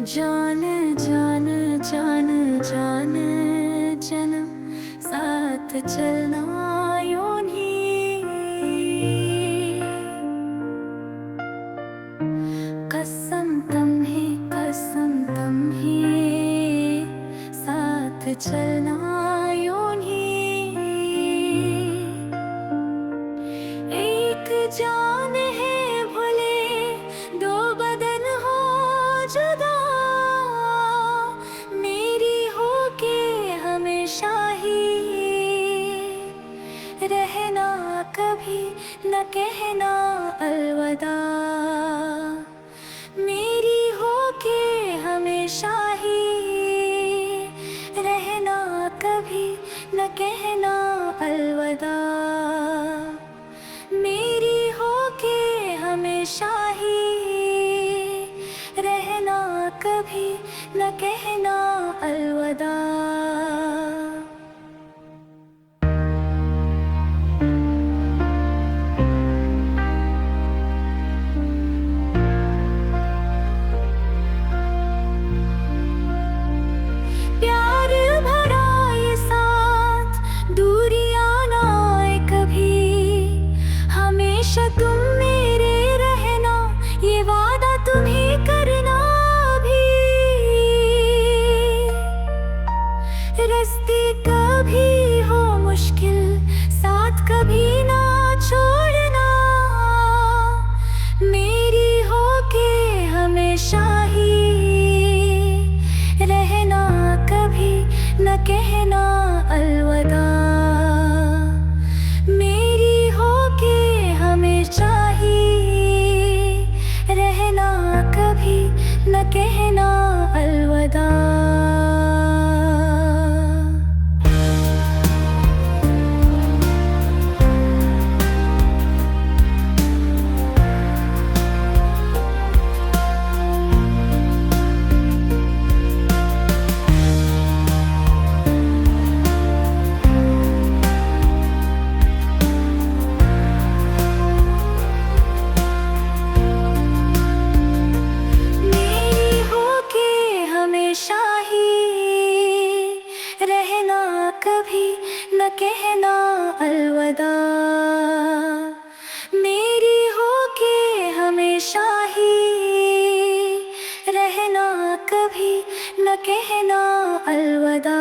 जान जान जान जान जन्म साथ चलना यूं ही। कसम तुम्हें साथ चलना यूं ही। एक जान है भले दो बदन हो जुदा, मेरी हो के हमेशा ही रहना, कभी न कहना अलविदा। मेरी हो के हमेशा ही रहना, कभी न कहना अलविदा। मेरी हो के हमेशा ही रहना, कभी न कहना अलविदा। प्यार भरा ये साथ दूरियां ना आए कभी, हमेशा तुम मेरे रहना, ये वादा तुम्हें करना भी। रास्ते कभी हो मुश्किल साथ कभी ना छोड़ना, मेरी हो के हमेशा ही रहना, कभी न कहना अलविदा। मेरी हो के हमेशा ही रहना, कभी न कहना अलविदा। हमेशा ही रहना, कभी न कहना अलविदा। मेरी हो के हमेशा ही रहना, कभी न कहना अलविदा।